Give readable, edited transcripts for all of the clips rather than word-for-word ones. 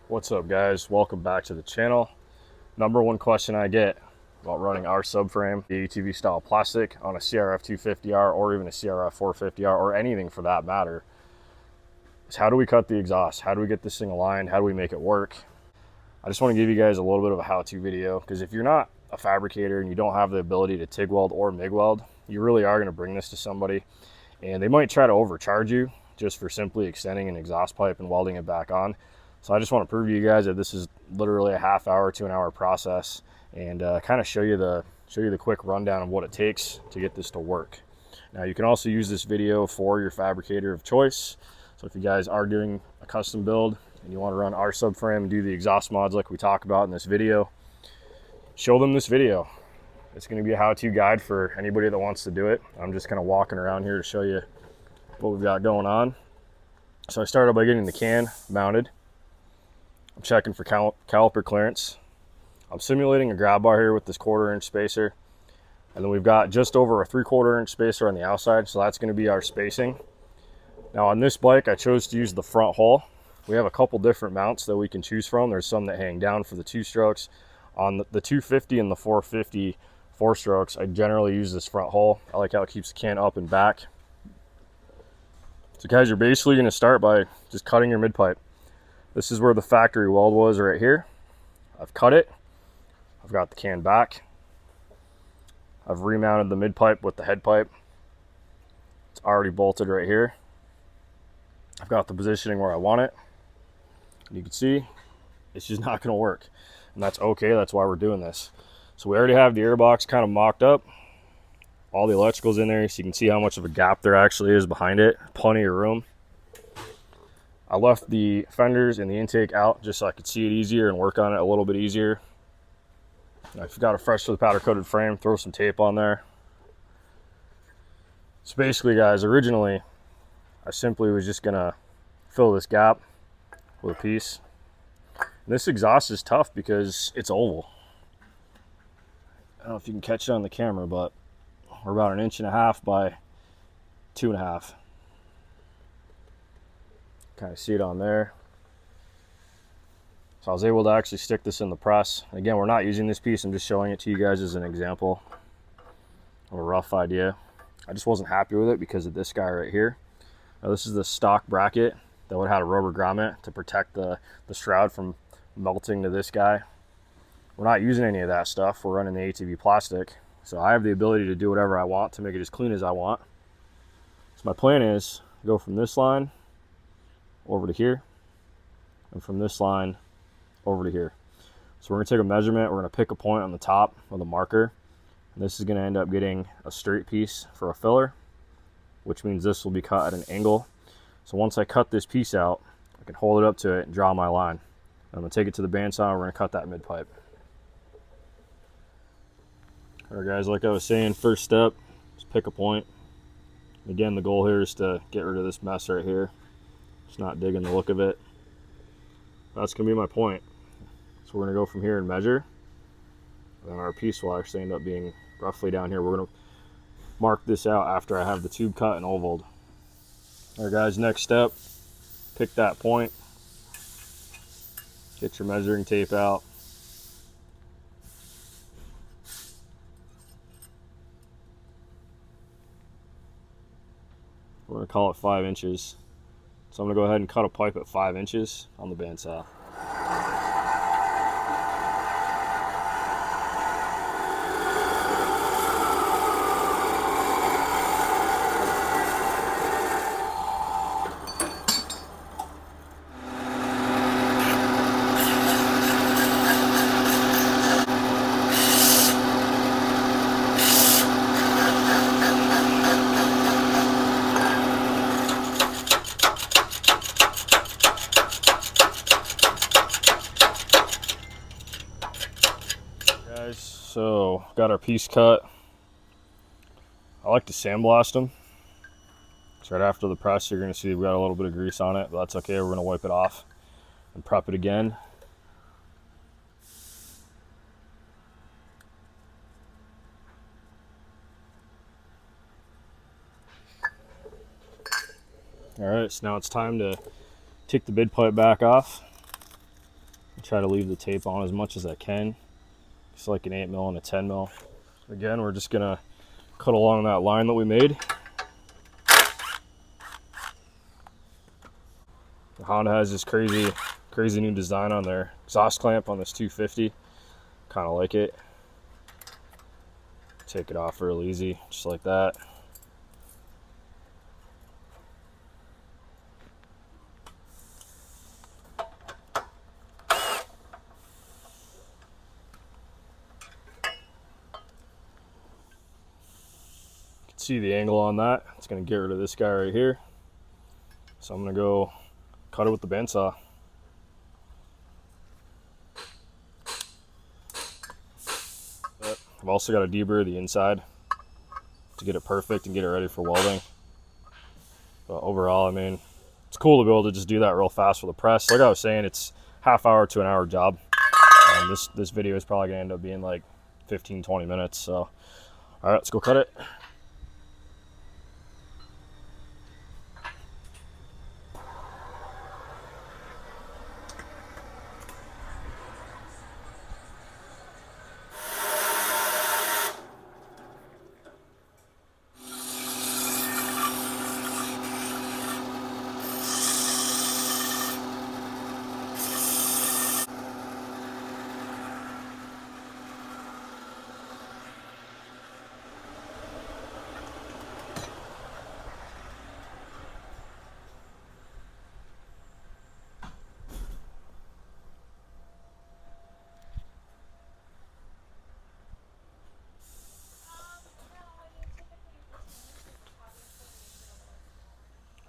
What's up, guys? Welcome back to the channel. Number one question I get about running our subframe, the ATV style plastic on a CRF250R or even a CRF450R or anything for that matter, is how do we cut the exhaust? How do we get this thing aligned? How do we make it work? I just want to give you guys a little bit of a how-to video, because if you're not a fabricator and you don't have the ability to TIG weld or MIG weld, you really are going to bring this to somebody and they might try to overcharge you just for simply extending an exhaust pipe and welding it back on. So I just want to prove to you guys that this is literally a half hour to an hour process, and kind of show you the quick rundown of what it takes to get this to work. Now you can also use this video for your fabricator of choice. So if you guys are doing a custom build and you want to run our subframe and do the exhaust mods like we talk about in this video, show them this video. It's going to be a how-to guide for anybody that wants to do it. I'm just kind of walking around here to show you what we've got going on. So I started by getting the can mounted. I'm checking for caliper clearance. I'm simulating a grab bar here with this 1/4 inch spacer. And then we've got just over a 3/4 inch spacer on the outside. So that's going to be our spacing. Now on this bike, I chose to use the front hole. We have a couple different mounts that we can choose from. There's some that hang down for the 2-strokes. On the 250 and the 450 4-strokes, I generally use this front hole. I like how it keeps the can up and back. So guys, you're basically going to start by just cutting your mid pipe. This is where the factory weld was, right here. I've cut it. I've got the can back. I've remounted the mid pipe with the head pipe. It's already bolted right here. I've got the positioning where I want it. You can see it's just not going to work, and that's okay. That's why we're doing this. So we already have the airbox kind of mocked up. All the electricals in there, so you can see how much of a gap there actually is behind it. Plenty of room. I left the fenders and the intake out just so I could see it easier and work on it a little bit easier. I've got a freshly powder coated frame, throw some tape on there. So basically, guys, originally I simply was just gonna fill this gap with a piece. And this exhaust is tough because it's oval. I don't know if you can catch it on the camera, but we're about 1.5 inches by 2.5. Kind of see it on there. So I was able to actually stick this in the press. Again, we're not using this piece. I'm just showing it to you guys as an example of a rough idea. I just wasn't happy with it because of this guy right here. Now, this is the stock bracket that would have had a rubber grommet to protect the shroud from melting to this guy. We're not using any of that stuff. We're running the ATV plastic. So I have the ability to do whatever I want to make it as clean as I want. So my plan is to go from this line over to here, and from this line over to here. So we're going to take a measurement. We're going to pick a point on the top of the marker, and this is going to end up getting a straight piece for a filler, which means this will be cut at an angle. So once I cut this piece out, I can hold it up to it and draw my line. I'm going to take it to the bandsaw. We're going to cut that mid pipe. All right, guys, like I was saying, first step is pick a point. Again, the goal here is to get rid of this mess right here. Just not digging the look of it. That's going to be my point. So we're going to go from here and measure. And our piece will actually end up being roughly down here. We're going to mark this out after I have the tube cut and ovaled. All right, guys, next step, pick that point. Get your measuring tape out. We're going to call it 5 inches. So I'm going to go ahead and cut a pipe at 5 inches on the bandsaw. So got our piece cut. I like to sandblast them. So right after the press, you're going to see we got a little bit of grease on it, but that's okay. We're going to wipe it off and prep it again. All right, so now it's time to take the bid pipe back off. I try to leave the tape on as much as I can. It's like an 8 mil and a 10 mil. Again, we're just gonna cut along that line that we made. The Honda has this crazy new design on their exhaust clamp on this 250. Kind of like it. Take it off real easy, just like that. See the angle on that. It's going to get rid of this guy right here. So I'm going to go cut it with the bandsaw. I've also got to deburr the inside to get it perfect and get it ready for welding. But overall, I mean, it's cool to be able to just do that real fast with a press. Like I was saying, it's half-hour to an hour job. This video is probably going to end up being like 15-20 minutes. So, all right, let's go cut it.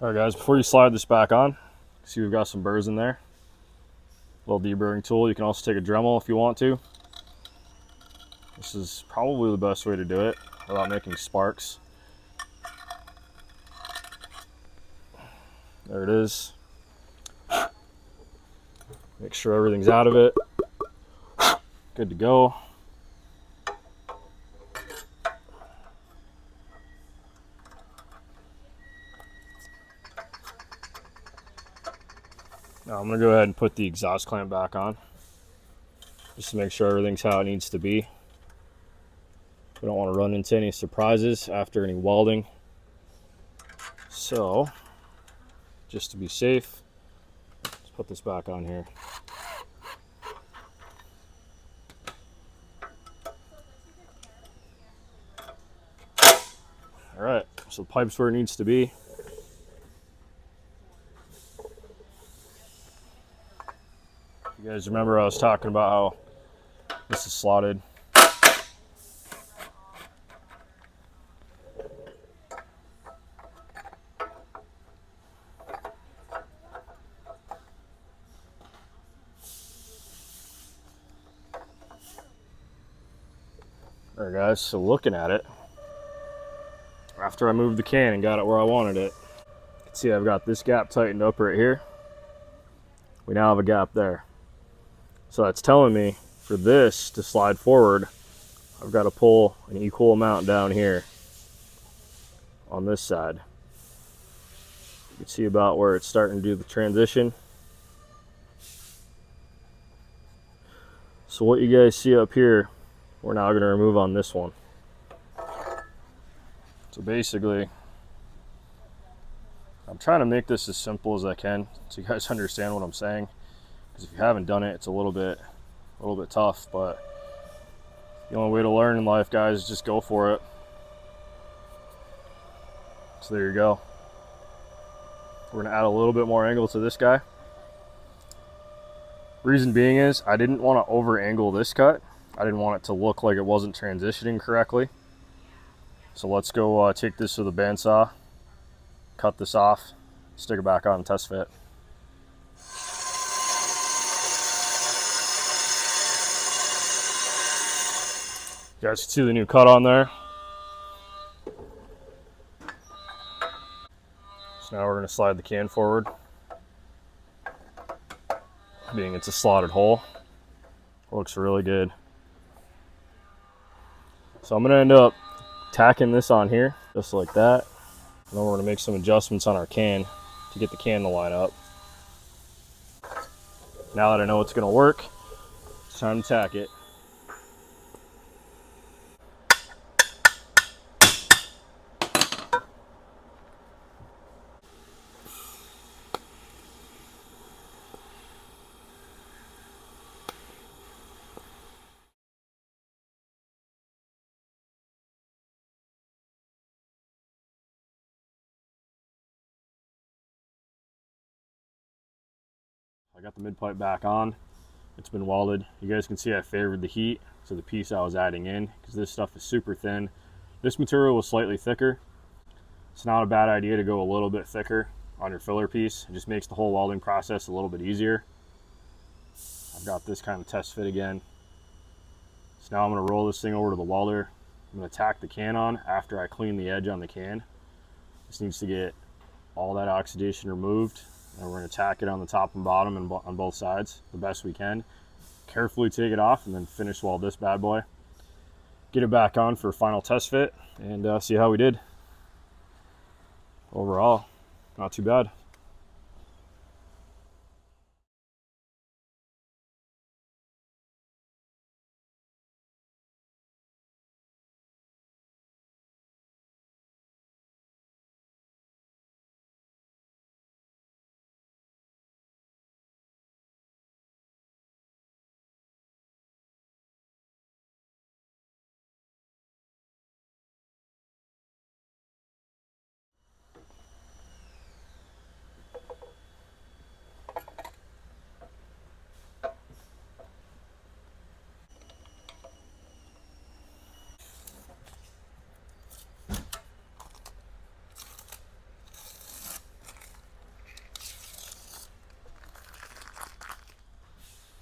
All right, guys, before you slide this back on, see we've got some burrs in there. Little deburring tool. You can also take a Dremel if you want to. This is probably the best way to do it without making sparks. There it is. Make sure everything's out of it. Good to go. Now I'm going to go ahead and put the exhaust clamp back on, just to make sure everything's how it needs to be. We don't want to run into any surprises after any welding. So, just to be safe, let's put this back on here. All right, so the pipe's where it needs to be. You guys remember I was talking about how this is slotted. All right, guys, so looking at it, after I moved the can and got it where I wanted it, you can see I've got this gap tightened up right here. We now have a gap there. So that's telling me for this to slide forward, I've got to pull an equal amount down here on this side. You can see about where it's starting to do the transition. So what you guys see up here, we're now going to remove on this one. So basically, I'm trying to make this as simple as I can so you guys understand what I'm saying. Because if you haven't done it, it's a little bit tough, but the only way to learn in life, guys, is just go for it. So there you go. We're gonna add a little bit more angle to this guy. Reason being is I didn't want to over angle this cut. I didn't want it to look like it wasn't transitioning correctly. So let's go take this to the bandsaw, cut this off, stick it back on and test fit. You guys can see the new cut on there. So now we're going to slide the can forward. Being it's a slotted hole, looks really good. So I'm going to end up tacking this on here, just like that. And then we're going to make some adjustments on our can to get the can to line up. Now that I know it's gonna work, it's time to tack it. I got the mid pipe back on. It's been welded. You guys can see I favored the heat to the piece I was adding in because this stuff is super thin. This material was slightly thicker. It's not a bad idea to go a little bit thicker on your filler piece. It just makes the whole welding process a little bit easier. I've got this kind of test fit again. So now I'm going to roll this thing over to the welder. I'm going to tack the can on after I clean the edge on the can. This needs to get all that oxidation removed. And we're going to tack it on the top and bottom and on both sides the best we can. Carefully take it off and then finish weld this bad boy. Get it back on for a final test fit and see how we did. Overall, not too bad.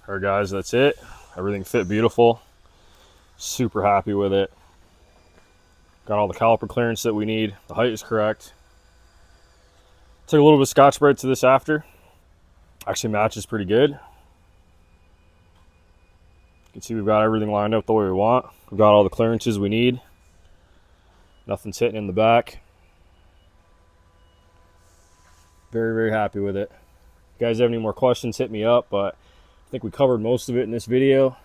All right, guys, that's it. Everything fit beautiful. Super happy with it. Got all the caliper clearance that we need. The height is correct. Took a little bit of Scotch-Brite to this after. Actually matches pretty good. You can see we've got everything lined up the way we want. We've got all the clearances we need. Nothing's hitting in the back. Very, very happy with it. If you guys have any more questions, hit me up, but I think we covered most of it in this video.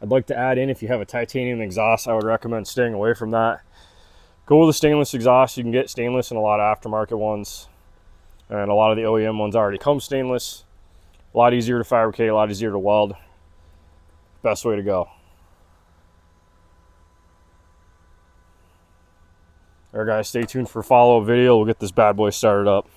I'd like to add in, if you have a titanium exhaust, I would recommend staying away from that. Go with a stainless exhaust. You can get stainless in a lot of aftermarket ones, and a lot of the OEM ones already come stainless. A lot easier to fabricate, a lot easier to weld. Best way to go. All right, guys, stay tuned for a follow-up video. We'll get this bad boy started up.